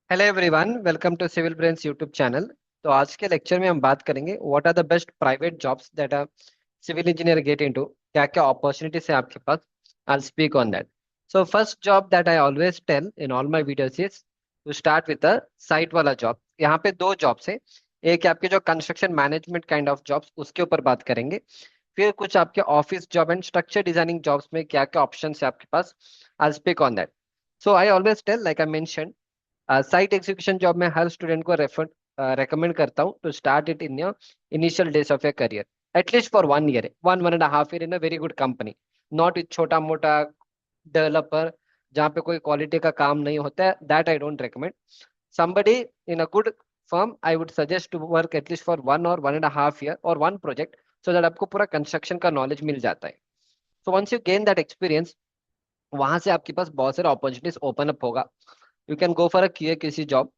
Hello everyone, welcome to Civil Brains YouTube channel. तो आज के लेक्चर में हम बात करेंगे what are the best private jobs that are civil engineer get into. क्या क्या अपॉर्चुनिटीज है आपके पास। I speak on that. So first job that I always tell in all my videos is to start with a site वाला job. यहाँ पे दो जॉब्स है। एक है आपके जो construction management kind of jobs, उसके ऊपर बात करेंगे। फिर कुछ आपके office job and structure designing jobs में क्या क्या ऑप्शन है आपके पास। I speak on that. So I always tell like I mention, site execution job में हर स्टूडेंट को रेफर रेकमेंड करता हूँ to start it in your initial days of your career, at least for 1 year, 1.5 year in a very good company. Not with छोटा मोटा developer जहाँ पे कोई क्वालिटी का काम नहीं होता है, that I don't recommend. somebody in a good firm I would suggest to work at least for 1 or 1.5 year or one project, so that आपको पूरा कंस्ट्रक्शन का नॉलेज मिल जाता है। So once you gain that experience, वहां से आपके पास बहुत सारे अपॉर्चुनिटीज ओपन अप होगा। You can go for a QA किसी जॉब।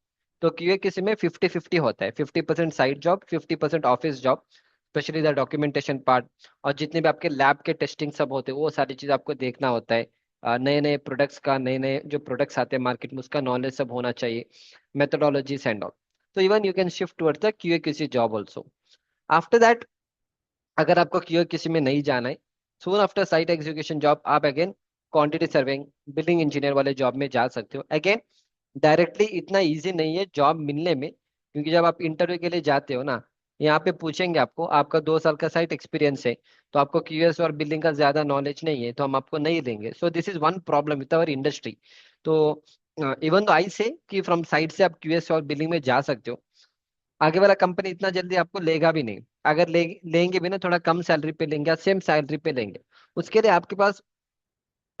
तो क्यूए किसी में 50-50 होता है, 50% side job, 50% office job, specially the documentation part. और जितने भी आपके लैब के टेस्टिंग सब होते हैं वो सारी चीज आपको देखना होता है। नए नए प्रोडक्ट्स का, नए नए जो प्रोडक्ट्स आते हैं मार्केट में, उसका नॉलेज सब होना चाहिए, मेथोडोलॉजीज एंड ऑल। तो even you can shift towards the QA किसी जॉब ऑल्सो। आफ्टर दैट, अगर आपको क्यूए किसी में नहीं जाना है, soon after site execution job आप again quantity serving, building engineer वाले जॉब में जा सकते हो। अगेन डायरेक्टली इतना इजी नहीं है जॉब मिलने में, क्योंकि जब आप इंटरव्यू के लिए जाते हो ना, यहाँ पे पूछेंगे आपको, आपका 2 साल का साइट एक्सपीरियंस है, तो आपको क्यूएस और बिल्डिंग का ज्यादा नॉलेज नहीं है, तो हम आपको नहीं लेंगे। So this is one problem with our industry. तो इवन तो आई से कि फ्रॉम साइड से आप क्यूएस और बिल्डिंग में जा सकते हो, आगे वाला कंपनी इतना जल्दी आपको लेगा भी नहीं। अगर लेंगे भी ना, थोड़ा कम सैलरी पे लेंगे या सेम सैलरी पे लेंगे। उसके लिए आपके पास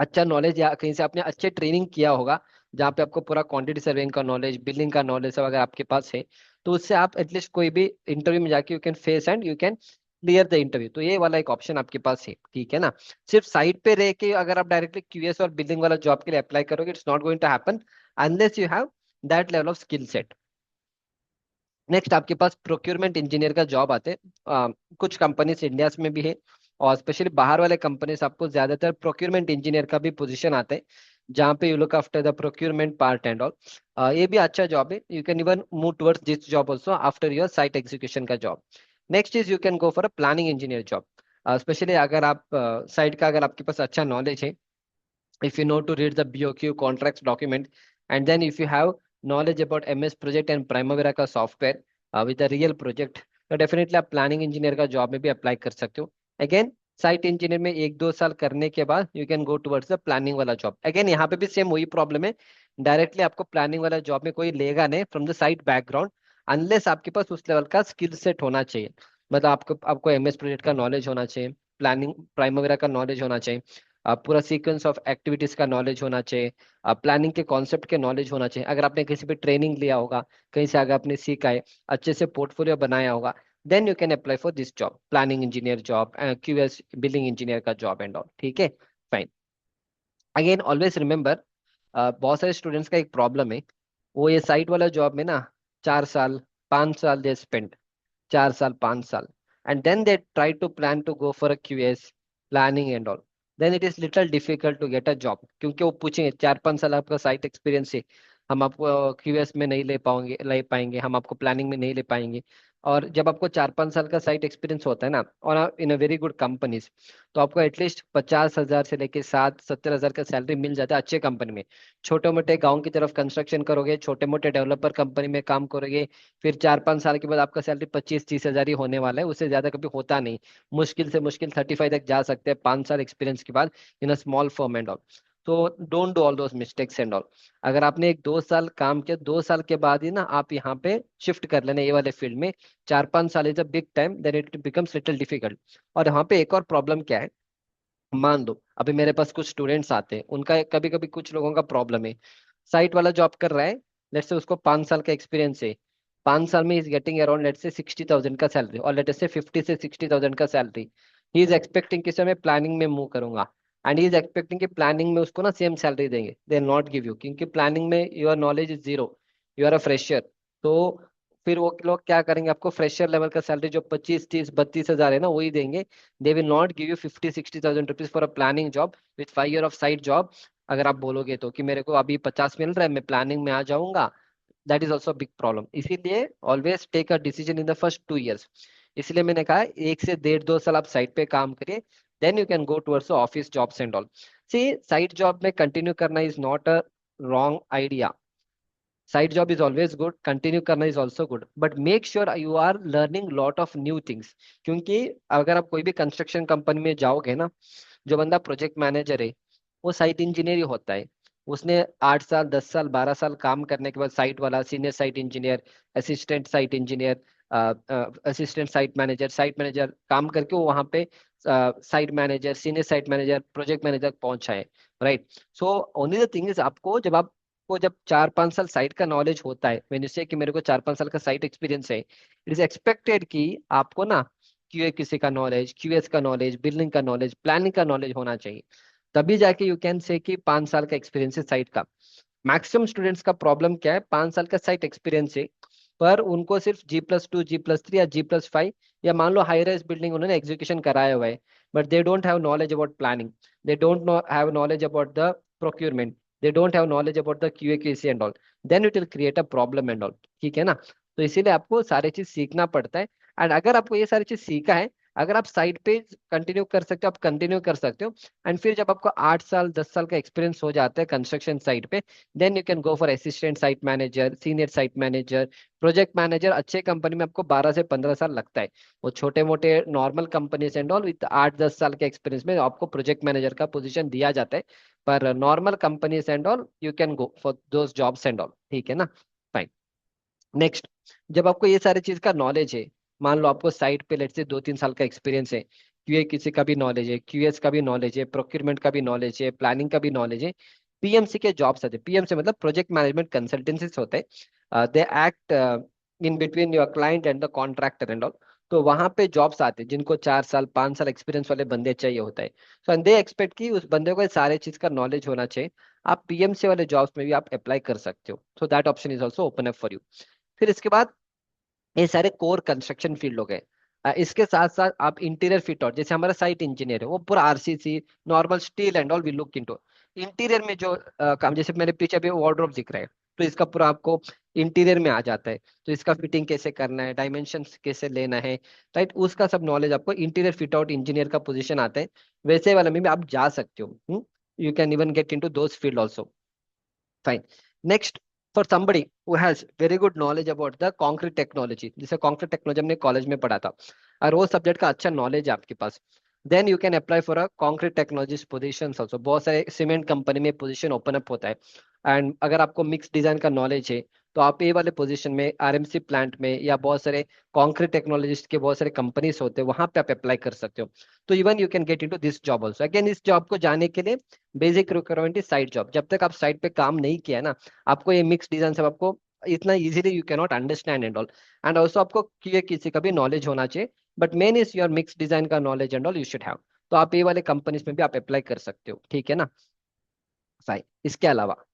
अच्छा नॉलेज या कहीं से आपने अच्छे ट्रेनिंग किया होगा, जहाँ पे आपको पूरा क्वांटिटी सर्विंग का नॉलेज, बिलिंग का नॉलेज सब अगर आपके पास है, तो उससे आप एटलीस्ट कोई भी इंटरव्यू में जाके you can face and you can clear the interview. तो ये वाला एक ऑप्शन आपके पास है, ठीक है ना। सिर्फ साइड पे रह के अगर आप डायरेक्टली क्यूएस और बिल्डिंग वाला जॉब के लिए अप्लाई करोगे, it's not going to happen unless you have that level of skill set. Next आपके पास प्रोक्योरमेंट इंजीनियर का जॉब आते हैं। कुछ कंपनीज इंडिया में भी है, और स्पेशली बाहर वाले कंपनीज आपको ज्यादातर प्रोक्योरमेंट इंजीनियर का भी पोजीशन आते हैं, जहाँ पे you look after the procurement part and all. ये भी अच्छा जॉब है। You can even move towards this job also after your site execution का job. Next is you can go for a planning engineer job. Specially अगर आप site का, अगर आपके पास अच्छा नॉलेज है, if you know to read the BOQ contracts document, and then if you have knowledge about MS Project and Primavera का software with a real project, तो definitely आप प्लानिंग इंजीनियर का जॉब में भी अप्लाई कर सकते हो। अगेन साइट इंजीनियर में 1-2 साल करने के बाद you can go towards the planning वाला जॉब। अगेन यहाँ पे भी सेम वही प्रॉब्लम है, डायरेक्टली आपको प्लानिंग वाला जॉब में कोई लेगा नहीं from the site background, unless आपके पास उस लेवल का स्किल सेट होना चाहिए। मतलब आपको आपको MS प्रोजेक्ट का नॉलेज होना चाहिए, प्लानिंग प्राइमवेरा का नॉलेज होना चाहिए, पूरा सीक्वेंस ऑफ एक्टिविटीज का नॉलेज होना चाहिए, प्लानिंग के कॉन्सेप्ट के नॉलेज होना चाहिए। अगर आपने किसी पे ट्रेनिंग लिया होगा, कहीं से अगर आपने सीखा है, अच्छे से पोर्टफोलियो बनाया होगा, then you can apply for this job, planning engineer job, QS building engineer का जॉब एंड ऑल, ठीक है। फाइन। अगेन ऑलवेज रिमेंबर, बहुत सारे स्टूडेंट्स का एक प्रॉब्लम है, वो ये साइट वाला जॉब में ना 4 साल 5 साल दे स्पेंड, 4 साल 5 साल, and then they try to plan to go for a QS planning and all, then it is little difficult to get a job, क्योंकि वो पूछेंगे 4-5 साल आपका साइट एक्सपीरियंस है, हम आपको QS में नहीं ले पाएंगे, हम आपको प्लानिंग में नहीं ले पाएंगे। और जब आपको 4-5 साल का साइट एक्सपीरियंस होता है ना, और इन अ वेरी गुड कंपनीज, तो आपको एटलीस्ट 50,000 से लेके 60-70 हजार का सैलरी मिल जाता है अच्छे कंपनी में। छोटे मोटे गाँव की तरफ कंस्ट्रक्शन करोगे, छोटे मोटे डेवलपर कंपनी में काम करोगे, फिर 4-5 साल के बाद आपका सैलरी 25-30 हजार ही होने वाला है, उससे ज्यादा कभी होता नहीं। मुश्किल से मुश्किल 35 तक जा सकते हैं 5 साल एक्सपीरियंस के बाद in a small firm and all. तो don't do all those mistakes and all. अगर आपने 1-2 साल काम किया, 2 साल के बाद ही ना आप यहाँ पे शिफ्ट कर लेना ये वाले फील्ड में। 4-5 साल is a big time, then it becomes little difficult. और यहाँ पे एक और प्रॉब्लम क्या है, मान लो अभी मेरे पास कुछ स्टूडेंट्स आते हैं, उनका कभी कभी कुछ लोगों का प्रॉब्लम है, साइट वाला जॉब कर रहा है, लेट्स से उसको 5 साल का एक्सपीरियंस है, 5 साल में is getting around let's say 60,000 का सैलरी, और लेट्स से 50 से 60,000 का सैलरी। ही इज एक्सपेक्टिंग कि सर मैं प्लानिंग में मूव करूंगा, एंड ही इज एक्सपेक्टिंग कि प्लानिंग में उसको ना सेम सैलरी देंगे, दे नॉट गिव यू, क्योंकि प्लानिंग में your knowledge is zero, you are a fresher. तो फिर वो लोग क्या करेंगे, आपको फ्रेशर लेवल का सैलरी जो 25-30-32 हजार है ना, वही देंगे। They will not give you 50-60 thousand rupees for a planning job with 5 year of site job. अगर आप बोलोगे तो कि मेरे को अभी 50 मिल रहा है, मैं प्लानिंग में आ जाऊंगा, that is also big problem. इसीलिए always take a decision in the first 2 years। इसलिए मैंने कहा 1 से 1.5 2 साल आप साइट पे काम करिए, then you can go towards office jobs and all. See, site job में कंटिन्यू करना is not a wrong idea. Side job is always good, continue करना is also good, but make sure you are learning lot of new things. क्योंकि अगर आप कोई भी construction company में जाओगे ना, जो बंदा प्रोजेक्ट मैनेजर है वो साइट इंजीनियर ही होता है। उसने 8 साल 10 साल 12 साल काम करने के बाद साइट वाला, senior site engineer, assistant site engineer, assistant site manager काम करके वो वहाँ पे site manager, senior site manager, project manager पहुंचा है। Right. So only the thing is, आपको जब 4 5 साल साइट का नॉलेज होता है, मैंने से कि मेरे को 4 5 साल का साइट एक्सपीरियंस है, इट इज एक्सपेक्टेड कि आपको ना क्यूए किसी का नॉलेज, क्यूएस का नॉलेज, बिल्डिंग का नॉलेज, प्लानिंग का नॉलेज होना चाहिए। तभी जाके यू कैन से कि 5 साल का एक्सपीरियंस है साइट का। मैक्सिमम स्टूडेंट्स का प्रॉब्लम क्या है, 5 साल का साइट एक्सपीरियंस है, पर उनको सिर्फ G+2 G+3 या G+5, या मान लो हाई राइज बिल्डिंग उन्होंने एग्जीक्यूशन कराया हुआ है, but they don't have knowledge about planning, they don't know have knowledge about the procurement, they don't have knowledge about the QA QC and all, then it will create a problem and all. ठीक है ना? तो इसीलिए आपको सारी चीज सीखना पड़ता है। एंड अगर आपको ये सारी चीज सीखा है, अगर आप साइड पे कंटिन्यू कर सकते हो, आप कंटिन्यू कर सकते हो। एंड फिर जब आपको 8 साल 10 साल का एक्सपीरियंस हो जाता है कंस्ट्रक्शन साइट पे, then you can go for assistant site manager, senior site manager, project manager. अच्छे कंपनी में आपको 12 से 15 साल लगता है। वो छोटे मोटे normal companies and all with 8 10 साल के एक्सपीरियंस में आपको प्रोजेक्ट मैनेजर का पोजीशन दिया जाता है। पर normal companies and all you can go for those jobs and all. ठीक है ना? फाइन। नेक्स्ट, जब आपको ये सारी चीज का नॉलेज है, मान लो आपको साइट पे लेट से 2 3 साल का एक्सपीरियंस है, क्यूए किसी का भी नॉलेज है, क्यूएस का भी नॉलेज है, प्रोक्यूरमेंट का भी नॉलेज है, प्लानिंग का भी नॉलेज है, पीएमसी के जॉब्स आते हैं। पीएमसी मतलब प्रोजेक्ट मैनेजमेंट कंसल्टेंसीज होते हैं, they act in between your client and the contractor and all. तो वहां पे जॉब्स आते हैं जिनको 4 साल 5 साल एक्सपीरियंस वाले बंदे चाहिए होता है। सो एंड दे एक्सपेक्ट कि उस बंदे को ये सारे चीज का नॉलेज होना चाहिए। आप पीएमसी वाले जॉब्स में भी आप अप्लाई कर सकते हो, so that option is also open up for you. फिर इसके बाद ये सारे कोर कंस्ट्रक्शन फील्ड हो गए। इसके साथ साथ आप इंटीरियर फिट आउट, जैसे हमारा साइट इंजीनियर है वो पूरा RCC, normal steel and all we look into. Interior में जो काम, जैसे मैंने पीछे अभी वार्डरोब दिख रहा है, तो इसका पूरा आपको इंटीरियर में आ जाता है। तो इसका फिटिंग कैसे करना है, डायमेंशंस कैसे लेना है, राइट, उसका सब नॉलेज आपको इंटीरियर फिट आउट इंजीनियर का पोजीशन आता है। वैसे वाले में भी आप जा सकते हो। You can even get into those field also. Fine. Next, for somebody who has very good knowledge about the concrete technology, जैसे concrete technology हमने कॉलेज में पढ़ा था, और वो सब्जेक्ट का अच्छा नॉलेज है आपके पास, then you can apply for a concrete technologist position also. बहुत सारे सीमेंट कंपनी में पोजीशन ओपन अप होता है। एंड अगर आपको मिक्स डिजाइन का नॉलेज है, तो आप ये वाले पोजीशन में आरएमसी प्लांट में, या बहुत सारे कॉन्क्रीट टेक्नोलॉजिस्ट के बहुत सारे कंपनीज होते हैं, वहां पे आप अप्लाई कर सकते हो। तो even you can get into this job also. Again, इस जॉब को जाने के लिए basic requirement is side job. जब तक आप साइड पे काम नहीं किया ना, आपको ये मिक्स डिजाइन सब आपको इतना easily you can not understand and all. And also आपको किसी का भी नॉलेज होना चाहिए, but main is your mix design का knowledge and all you should have. तो आप ये वाले कंपनीज में भी आप अप्लाई कर सकते हो। ठीक है ना? फाइन। इसके अलावा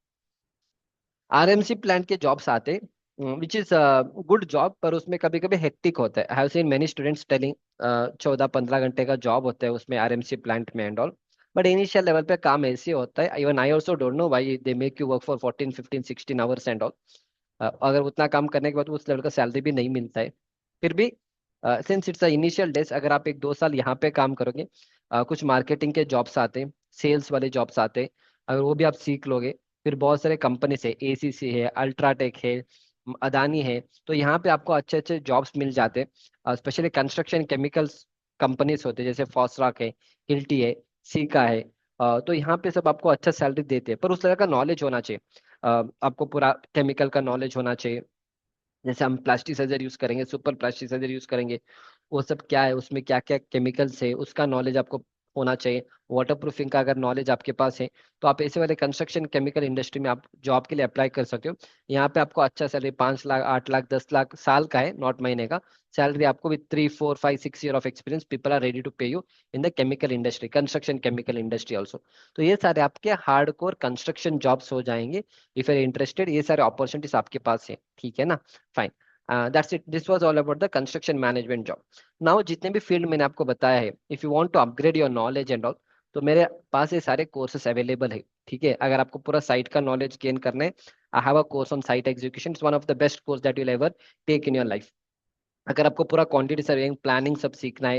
आरएमसी प्लांट के जॉब्स आते, विच इज गुड जॉब, पर उसमें कभी कभी हेक्टिक होता है। I have seen many students telling 14 15 घंटे का जॉब होता है उसमें आरएमसी प्लांट में and all. But initial level पे काम ऐसे होता है, even I also don't know why they make you work for 14 15 16 hours and all. अगर उतना काम करने के बाद उस लेवल का सैलरी भी नहीं मिलता है। फिर भी since it's a initial days, अगर आप 1 2 साल यहाँ पे काम करोगे, कुछ मार्केटिंग के जॉब्स आते हैं, सेल्स वाले जॉब्स आते हैं, अगर वो भी आप सीख लोगे, फिर बहुत सारे कंपनी है, एसीसी है, अल्ट्राटेक है, अदानी है, तो यहाँ पे आपको अच्छे अच्छे जॉब्स मिल जाते हैं। स्पेशली कंस्ट्रक्शन केमिकल्स कंपनीज होते हैं, जैसे फॉसराक है, हिल्टी है, सीका है। तो यहाँ पे सब आपको अच्छा सैलरी देते हैं, पर उस तरह का नॉलेज होना चाहिए। आपको पूरा केमिकल का नॉलेज होना चाहिए। जैसे हम प्लास्टिसाइजर यूज करेंगे, सुपर प्लास्टिसाइजर यूज करेंगे, वो सब क्या है, उसमें क्या क्या केमिकल्स है, उसका नॉलेज आपको होना चाहिए। वाटर प्रूफिंग का अगर नॉलेज आपके पास है, तो आप ऐसे वाले कंस्ट्रक्शन केमिकल इंडस्ट्री में आप जॉब के लिए अप्लाई कर सकते हो। यहाँ पे आपको अच्छा सैलरी 5 लाख 8 लाख 10 लाख साल का है, नॉट महीने का सैलरी। आपको with 3 4 5 6 year of experience people are ready to pay you in the chemical industry, construction chemical industry also. तो ये सारे आपके हार्ड कोर कंस्ट्रक्शन जॉब्स हो जाएंगे। इफ यू आर इंटरेस्टेड, ये सारे अपॉर्चुनिटीज आपके पास है। ठीक है ना? Fine. That's it, this was all about the construction management job. Now जितने भी फील्ड मैंने आपको बताया है, if you want to upgrade your knowledge and all, तो मेरे पास ये सारे कोर्सेस अवेलेबल है। ठीक है, अगर आपको पूरा साइट का नॉलेज गेन करना है, I have a course on site execution, it's one of the best course that you will ever take in your life. अगर आपको पूरा क्वांटिटी सर्विंग प्लानिंग सब सीखना है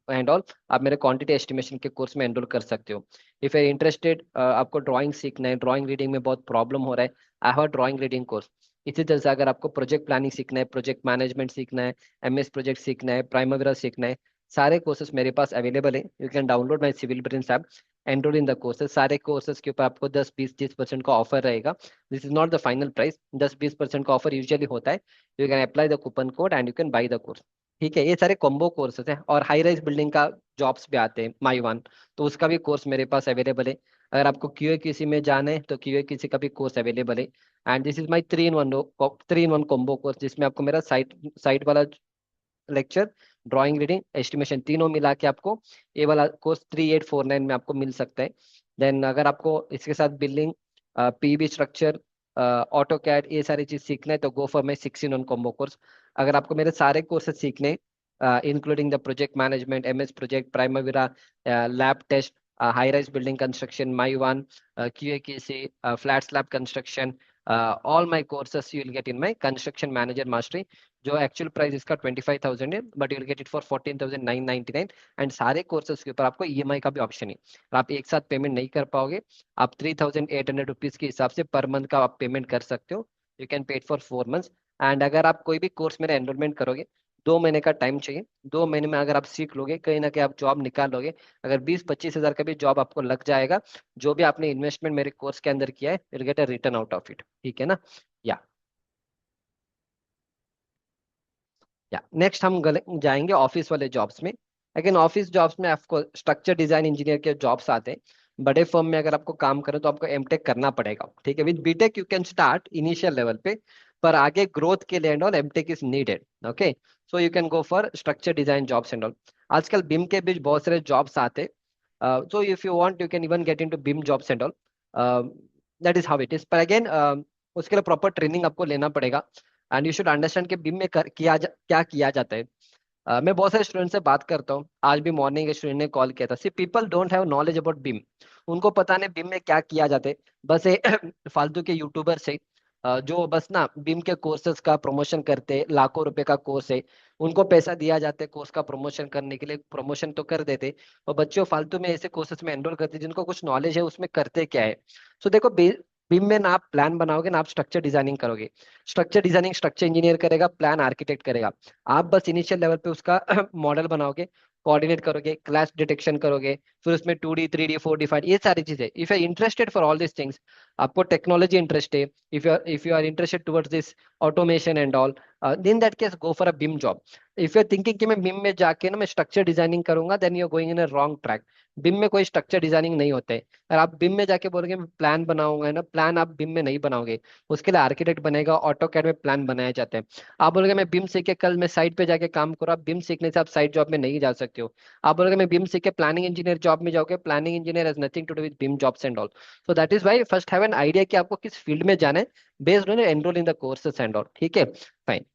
एंड ऑल, आप मेरे क्वांटिटी एस्टिमेशन के कोर्स में एनरोल कर सकते हो। इफ यू इंटरेस्टेड, आपको ड्राइंग सीखना है, ड्राइंग रीडिंग में बहुत प्रॉब्लम हो रहा है, I have drawing reading course. इसी तरह से अगर आपको प्रोजेक्ट प्लानिंग सीखना है, प्रोजेक्ट मैनेजमेंट सीखना है, एमएस प्रोजेक्ट सीखना है, प्राइमरी सीखना है, सारे कोर्सेज मेरे पास अवेलेबल है। You can download my civil brains app, enroll in the courses. सारे कोर्सेज के ऊपर आपको 10 20 30% का ऑफर रहेगा। This is not the final price, 10 20% का ऑफर यूजुअली होता है। You can apply the coupon code and you can buy the course. ठीक है, ये सारे कॉम्बो कोर्सेज हैं। और हाई राइज बिल्डिंग का जॉब्स भी आते हैं, माई वन, तो उसका भी कोर्स मेरे पास अवेलेबल है। अगर आपको क्यूए किसी में जाना है तो क्यूए किसी का भी कोर्स अवेलेबल है। And this is my 3 in 1 combo course, जिसमें आपको मेरा साइट साइट वाला लेक्चर, ड्राइंग रीडिंग एस्टिमेशन तीनों मिला के आपको ये वाला कोर्स 3849 में आपको मिल सकता है। देन अगर आपको इसके साथ building, PB structure, AutoCAD, ये सारी चीज सीखना है तो go for my 16 combo course. अगर आपको मेरे सारे कोर्सेज सीखने, including the project management, MS project, Primavera, lab test, high rise building construction, my one, QA QC, flat slab construction, all my courses you will get in my construction manager mastery, जो actual price इसका 25,000 है, but you will get it for 14,999। And सारे courses के ऊपर आपको EMI का भी option है, और आप एक साथ पेमेंट नहीं कर पाओगे। आप 3,800 रुपीज के हिसाब से पर मंथ का आप पेमेंट कर सकते हो। You can pay it for 4 months. And अगर आप कोई भी कोर्स मेरा एनरोलमेंट करोगे, 2 महीने का टाइम चाहिए। 2 महीने में अगर आप सीख लोगे, कहीं ना कहीं आप जॉब निकाल लोगे। अगर 20 25 हजार का भी जॉब आपको लग जाएगा, जो भी आपने इन्वेस्टमेंट मेरे कोर्स के अंदर किया है, will get a return out of it. ठीक है ना? या नेक्स्ट हम जाएंगे ऑफिस वाले जॉब्स में। लेकिन ऑफिस जॉब्स में आपको स्ट्रक्चर डिजाइन इंजीनियर के जॉब्स आते हैं। बड़े फर्म में अगर आपको काम करें तो आपको एमटेक करना पड़ेगा। ठीक है, with BTech you can start initial level पे, पर आगे ग्रोथ के लिए and all MTech is needed. Okay, so you can go for structure design jobs and all. आजकल बिम के बीच बहुत सारे जॉब्स आते, so if you want you can even get into BIM jobs and all. That is how it is, पर again उसके लिए proper training आपको लेना पड़ेगा। एंड यू शुड अंडरस्टैंड कि बिम में क्या किया जाता है। मैं बहुत सारे स्टूडेंट से बात करता हूँ, आज भी मॉर्निंग स्टूडेंट ने कॉल किया था। See people don't have knowledge about BIM, उनको पता नहीं बिम में क्या किया जाता है। बस ये फालतू के यूट्यूबर से, जो बस ना बिम के कोर्सेज का प्रमोशन करते, लाखों रुपए का कोर्स है, उनको पैसा दिया जाता है कोर्स का प्रमोशन करने के लिए, प्रमोशन तो कर देते, और बच्चों फालतू में ऐसे कोर्सेज में एनरोल करते जिनको कुछ नॉलेज है उसमें करते क्या है। सो देखो, बिम में ना आप प्लान बनाओगे ना आप स्ट्रक्चर डिजाइनिंग करोगे। स्ट्रक्चर डिजाइनिंग स्ट्रक्चर इंजीनियर करेगा, प्लान आर्किटेक्ट करेगा। आप बस इनिशियल लेवल पे उसका मॉडल बनाओगे, कोऑर्डिनेट करोगे, क्लास डिटेक्शन करोगे, फिर उसमें 2D 3D 4D 5 ये सारी चीजें। If you are interested for all this things, आपको टेक्नोलॉजी इंटरेस्ट है, if you are interested towards this automation and all, in that case go for a BIM job. If you are thinking कि मैं BIM में जाके ना मैं structure designing करूंगा, then you are going in a wrong track. BIM में कोई structure designing नहीं होते है। अगर आप बिम में जाके बोलोगे मैं प्लान बनाऊंगा ना, प्लान आप बिम में नहीं बनाओगे, उसके लिए आर्किटेक्ट बनेगा, ऑटो कैड में प्लान बनाए जाते हैं। आप बोलोगे मैं बिम सीख के कल मैं साइट पे जाके काम करूँ, आप बिम सीखने से आप साइट जॉब में नहीं जा सकते हो। आप बोलोगे मैं बिम सीख के प्लानिंग इंजीनियर जॉब में जाओगे, planning engineer has nothing to do with BIM jobs and all. So that is why first have an idea कि आपको किस फील्ड में जाना है, based on enroll in the courses and all. ठीक है, fine.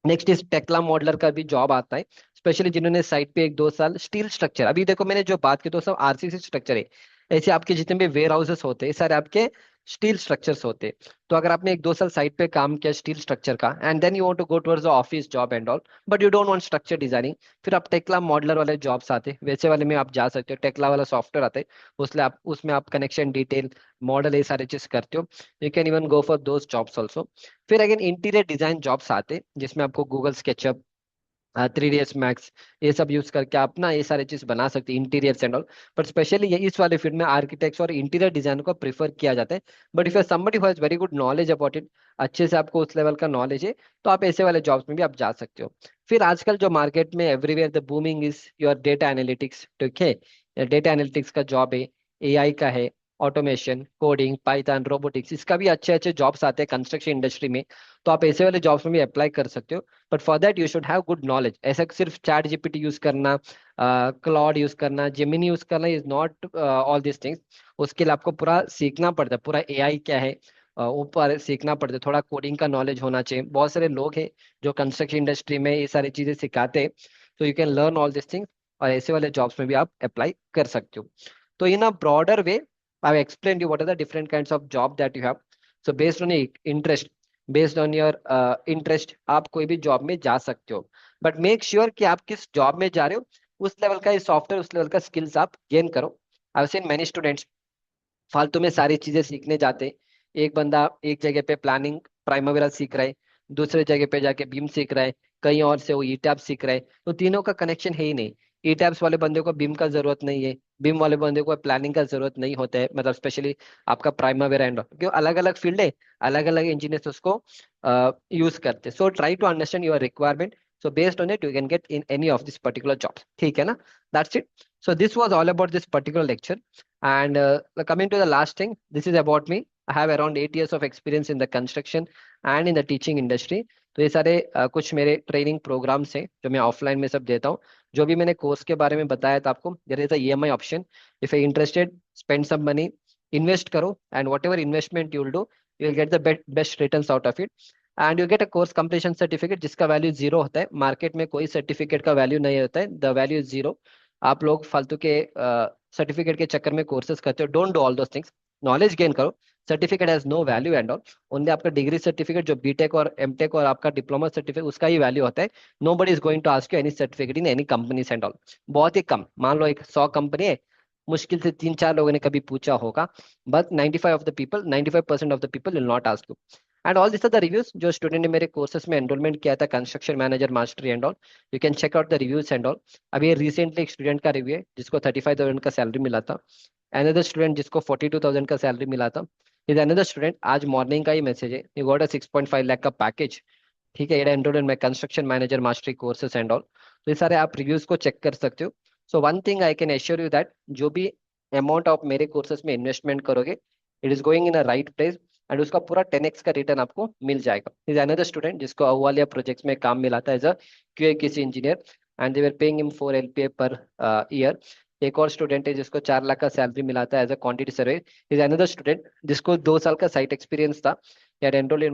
Next is Tekla modeler का भी जॉब आता है, स्पेशली जिन्होंने साइट पे 1 2 साल स्टील स्ट्रक्चर, अभी देखो मैंने जो बात की तो सब आरसीसी स्ट्रक्चर है। ऐसे आपके जितने भी वेयर हाउसेस होते हैं सारे आपके स्टील स्ट्रक्चर्स होते हैं। तो अगर आपने 1 2 साल साइट पे काम किया स्टील स्ट्रक्चर का, and then you want to go towards the office job and all, but you don't want structure designing, फिर आप टेक्ला मॉडलर वाले जॉब्स आते हैं, वैसे वाले में आप जा सकते हो। टेक्ला वाला सॉफ्टवेयर आता है, उसमें आप कनेक्शन डिटेल मॉडल ये सारी चीज करते हो। You can even go for those jobs also. फिर अगेन इंटीरियर डिजाइन जॉब्स आते, जिसमें आपको गूगल स्केचअप, 3ds मैक्स, ये सब यूज करके आप ना ये सारी चीज बना सकते हैं, interior and all. But specially ये इस वाले फील्ड में आर्किटेक्ट्स और इंटीरियर डिजाइन को प्रीफर किया जाता है। But if you somebody who has very good knowledge about it, अच्छे से आपको उस लेवल का नॉलेज है, तो आप ऐसे वाले जॉब्स में भी आप जा सकते हो। फिर आजकल जो मार्केट में everywhere the booming is your data analytics. ठीक है, डेटा एनालिटिक्स का जॉब है, एआई का है, ऑटोमेशन, कोडिंग, पाइथन, रोबोटिक्स, इसका भी अच्छे अच्छे जॉब्स आते हैं कंस्ट्रक्शन इंडस्ट्री में। तो आप ऐसे वाले जॉब्स में भी अप्लाई कर सकते हो। But for that you should have good knowledge. ऐसा सिर्फ चैट जीपीटी यूज करना, क्लॉड यूज करना, जेमिनी यूज करना is not all this things. उसके लिए आपको पूरा सीखना पड़ता है, पूरा एआई क्या है, ऊपर सीखना पड़ता है, थोड़ा कोडिंग का नॉलेज होना चाहिए। बहुत सारे लोग हैं जो कंस्ट्रक्शन इंडस्ट्री में ये सारी चीजें सिखाते हैं, तो you can learn all this things. और ऐसे वाले जॉब्स में भी आप अप्लाई कर सकते हो। तो in a broader way I explain you what are the different kinds of job that you have. So based on interest, based on your interest आप कोई भी जॉब में जा सकते हो, बट मेक श्योर कि आप किस जॉब में जा रहे हो उस लेवल का सॉफ्टवेयर, उस लेवल का स्किल्स आप गेन करो। आई सीन मैनी स्टूडेंट्स फालतू में सारी चीजें सीखने जाते। एक बंदा एक जगह पे प्लानिंग प्राइमवेरा सीख रहा है, दूसरे जगह पे जाके बीम सीख रहा है, कहीं और से वो ई टैप सीख रहा है, तो तीनों का कनेक्शन है ही नहीं। ई टैप्स वाले बंदे को बीम का जरूरत नहीं है, बीम वाले बंदे को प्लानिंग का जरूरत नहीं होता है, मतलब स्पेशली आपका प्राइमवेरा एंड क्यों अलग अलग फील्ड है, अलग अलग इंजीनियर्स उसको यूज करते। So try to understand your requirement, so based on it you can get in any of this particular jobs, ठीक है ना? That's it. So this was all about this particular lecture. And coming to the last thing, this is about me. I have around 8 years of experience in the construction and in the teaching industry. तो ये सारे कुछ मेरे training programmes हैं जो मैं offline में सब देता हूँ। जो भी मैंने कोर्स के बारे में बताया था आपको, there is a EMI option. If you interested, spend some money, invest करो, and whatever investment you will do, you will get the best returns out of it, and you get a course completion certificate जिसका value zero होता है। Market में कोई certificate का value नहीं होता है, द वैल्यू इज जीरो। आप लोग फालतू के सर्टिफिकेट के चक्कर में कोर्सेज करते हो, don't do all those things. Knowledge gain करो, certificate has no value and all. Only आपका डिग्री सर्टिफिकेट जो बीटेक और एमटेक और आपका डिप्लोमा सर्टिफिकेट उसका ही वैल्यू होता है। Nobody is going to ask you any certificate in any companies and all. बहुत ही कम, मान लो एक 100 कंपनी है, मुश्किल से 3-4 लोगों ने कभी पूछा होगा, but 95% of the people will not ask you. And all this are the reviews जो स्टूडेंट ने मेरे कोर्सेज में एनरोलमेंट किया था, construction manager mastery and all. You can check out the reviews and all. अभी रिसेंटली एक student का review है जिसको 35,000 का सैलरी मिला था, अनदर स्टूडेंट जिसको 42,000 का सैलरी मिला था, इज अनदर स्टूडेंट आज मॉर्निंग का ही मैसेज है, यू गॉट अ 6.5 लाख का पैकेज। ठीक है, enrolled in my construction manager mastery courses and all. तो ये सारे आप रिव्यूज को चेक कर सकते हो। So one thing I can assure you that जो भी अमाउंट आप मेरे कोर्सेज में इन्वेस्टमेंट करोगे, it is going in a right place, and उसका पूरा 10x का रिटर्न आपको मिल जाएगा। इज अनदर स्टूडेंट जिसको अवालिया प्रोजेक्ट्स में काम मिला था एज अ क्यूए किसी engineer, and they were paying him 4 LPA per year. एक और स्टूडेंट है जिसको 4 लाख का सैलरी मिला था as a quantity survey. Is another student जिसको 2 साल का साइट एक्सपीरियंस था, या enroll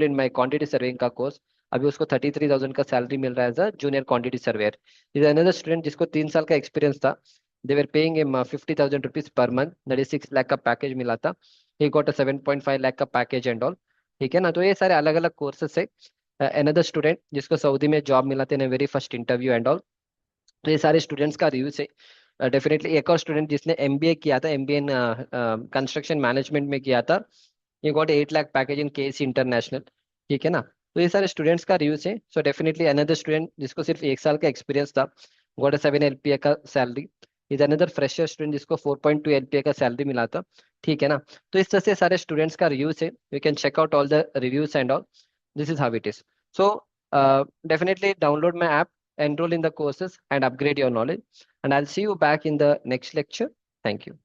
in my quantity surveying का कोर्स। अभी उसको 33,000 का सैलरी मिल रहा है as a junior quantity surveyor. Is another student जिसको 3 साल का एक्सपीरियंस था, they were paying him 50,000 rupees per month, that is 6 lakh का पैकेज मिला था। ही गॉट अ 7.5 लाख का पैकेज एंड ऑल। ठीक है ना? तो ये सारे अलग अलग कोर्सेस है। अनदर स्टूडेंट जिसको सऊदी में जॉब मिला था in very first interview and all. तो ये सारे स्टूडेंट्स का रिव्यू से डेफिनेटली। एक और स्टूडेंट जिसने एमबीए किया था, एमबीए इन कंस्ट्रक्शन मैनेजमेंट में किया था, ये got 8 lakh package in KC international. ठीक है ना? तो ये सारे स्टूडेंट्स का रिव्यूज है। सो डेफिनेटली अनदर स्टूडेंट जिसको सिर्फ 1 साल का एक्सपीरियंस था, गॉट 7 LPA का salary. Is another fresher student जिसको 4.2 LPA का सैलरी मिला था। ठीक है ना? तो इस तरह से सारे स्टूडेंट्स का रिव्यूज है, you can check out all the reviews and all. This is how it is. So definitely download my app, enroll in the courses, and upgrade your knowledge. And I'll see you back in the next lecture. Thank you.